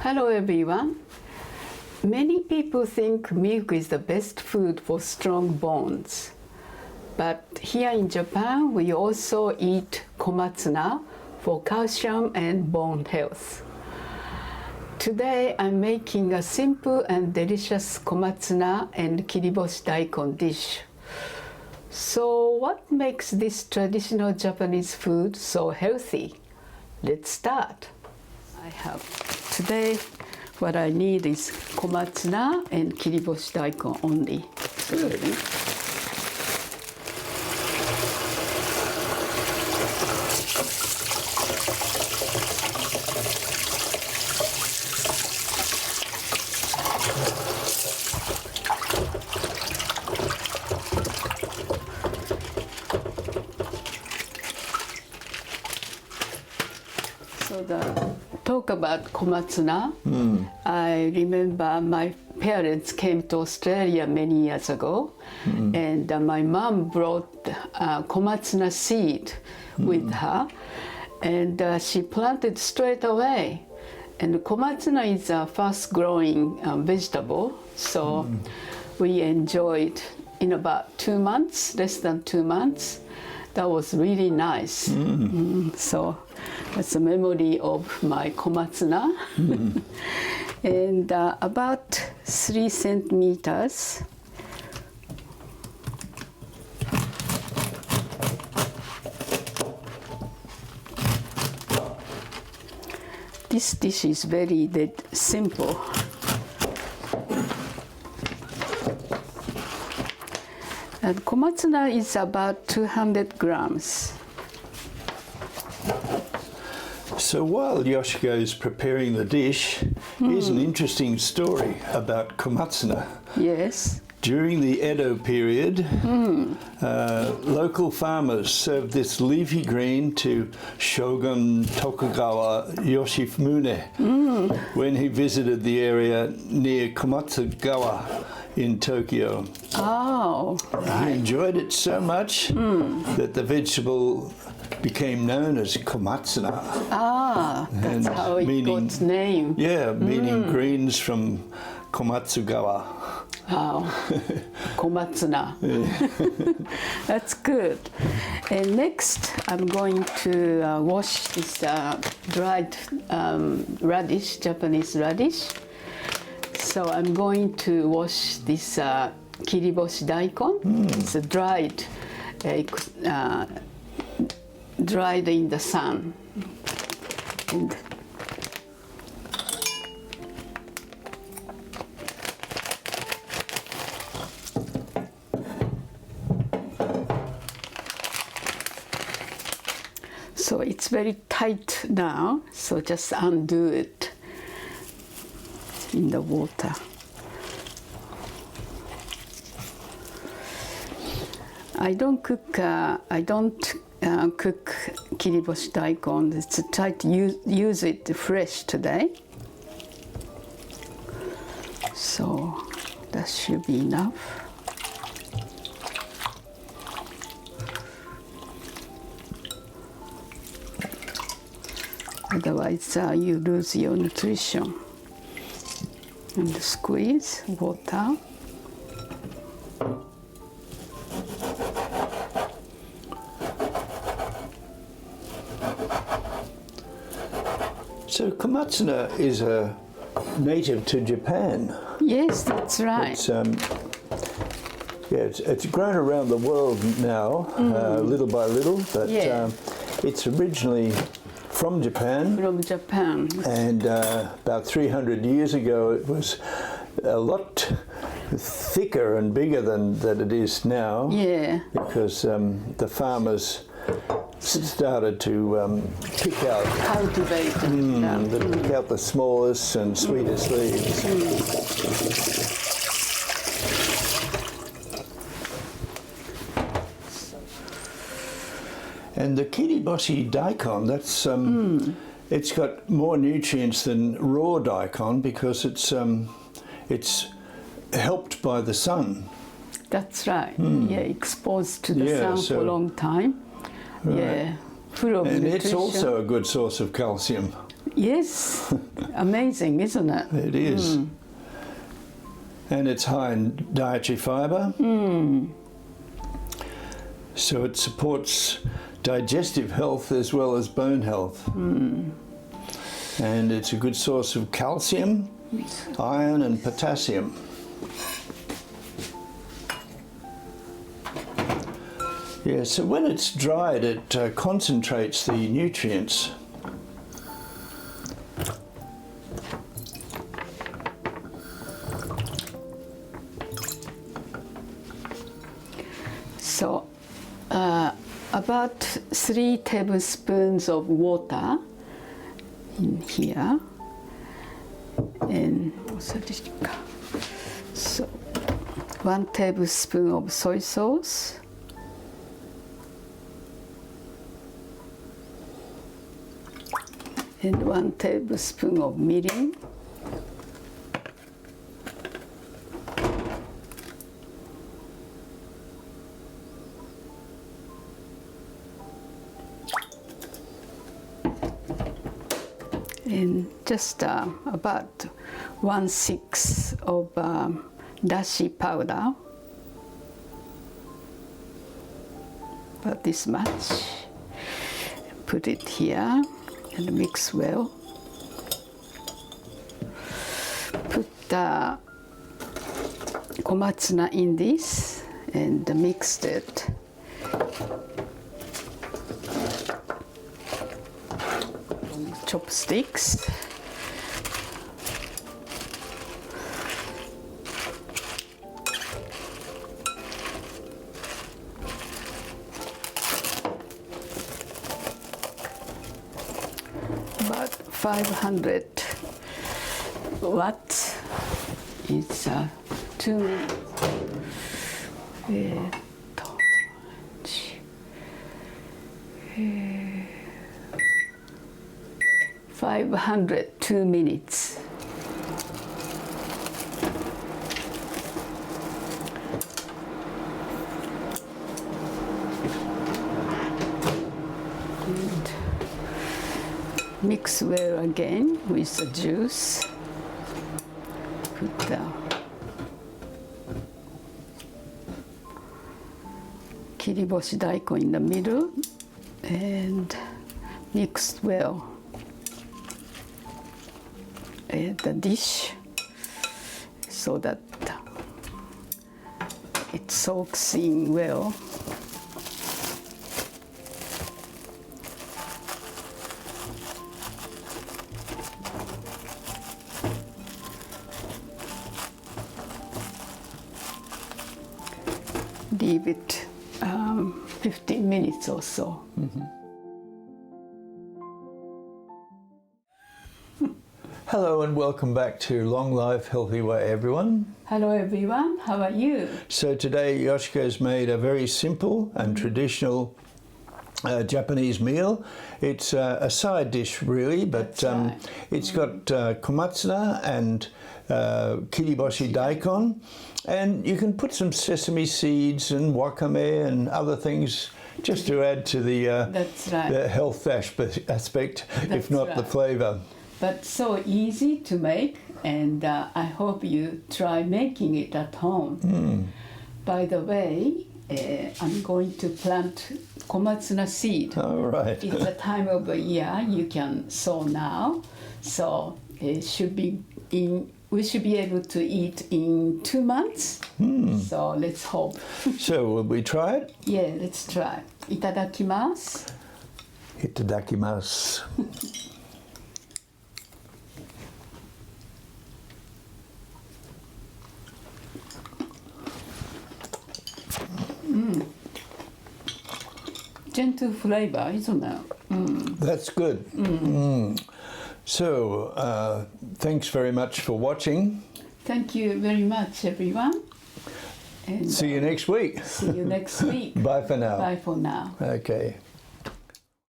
Hello everyone. Many people think milk is the best food for strong bones. But here in Japan, we also eat komatsuna for calcium and bone health. Today, I'm making a simple and delicious Komatsuna and Kiriboshi Daikon dish. So what makes this traditional Japanese food so healthy? Let's start. Today, what I need is Komatsuna and Kiriboshi Daikon only. Talk about Komatsuna. I remember my parents came to Australia many years ago, and my mom brought Komatsuna seed with her, and she planted straight away. And Komatsuna is a fast-growing vegetable, so we enjoyed in about 2 months, less than 2 months. That was really nice. So that's a memory of my Komatsuna. And about 3 centimeters. This dish is very simple. And Komatsuna is about 200 grams. So while Yoshiko is preparing the dish, here's an interesting story about Komatsuna. Yes. During the Edo period, local farmers served this leafy green to shogun Tokugawa Yoshifune when he visited the area near Komatsagawa in Tokyo. Oh, right. He enjoyed it so much that the vegetable became known as Komatsuna. Ah, that's how it got its name. Yeah, meaning greens from Komatsugawa. Wow, Komatsuna. That's good. And next, I'm going to wash this dried radish, Japanese radish. So I'm going to wash this Kiriboshi Daikon. It's dried in the sun. And so it's very tight now, so just undo it in the water. I don't cook Kiriboshi Daikon. It's try to use it fresh today. So that should be enough. Otherwise, you lose your nutrition. And squeeze water. So Komatsuna is a native to Japan. Yes, that's right. It's grown around the world now, little by little, but it's originally from Japan. From Japan. And about 300 years ago, it was a lot thicker and bigger than it is now. Yeah. Because the farmers started to cultivate pick out the smallest and sweetest leaves. And the Kiriboshi Daikon, that's it's got more nutrients than raw daikon because it's helped by the sun. That's right. Yeah, exposed to the sun for a long time. Right. Yeah, full of and nutrition. it's also a good source of calcium. Yes, amazing, isn't it? It is. And it's high in dietary fibre. So it supports digestive health as well as bone health. And it's a good source of calcium, iron and potassium. Yeah, so when it's dried, it concentrates the nutrients. So, about 3 tablespoons of water in here, and so 1 tablespoon of soy sauce, and 1 tablespoon of mirin, and just about 1/6 of dashi powder, about this much. Put it here and mix well. Put the komatsuna in this and mix it. Chopsticks. About 500 watts. It's 2 502 minutes. And mix well again with the juice. Put the Kiriboshi Daikon in the middle and mix well. The dish so that it soaks in well. Leave it 15 minutes or so. Hello and welcome back to Long Life Healthy Way, everyone. Hello everyone, how are you? So today Yoshiko has made a very simple and traditional Japanese meal. It's a side dish really, but right. It's got Komatsuna and Kiriboshi Daikon, and you can put some sesame seeds and wakame and other things just to add to the, That's right. the health aspect, if not the flavour. But so easy to make, and I hope you try making it at home. By the way, I'm going to plant Komatsuna seed. All right. It's a time of the year you can sow now, so it should be we should be able to eat in 2 months. So let's hope. So will we try it? Yeah, let's try. Itadakimasu. Itadakimasu. Gentle flavor, isn't it? That's good. So, thanks very much for watching. Thank you very much, everyone. And See you next week. see you next week. Bye for now. Bye for now. Okay.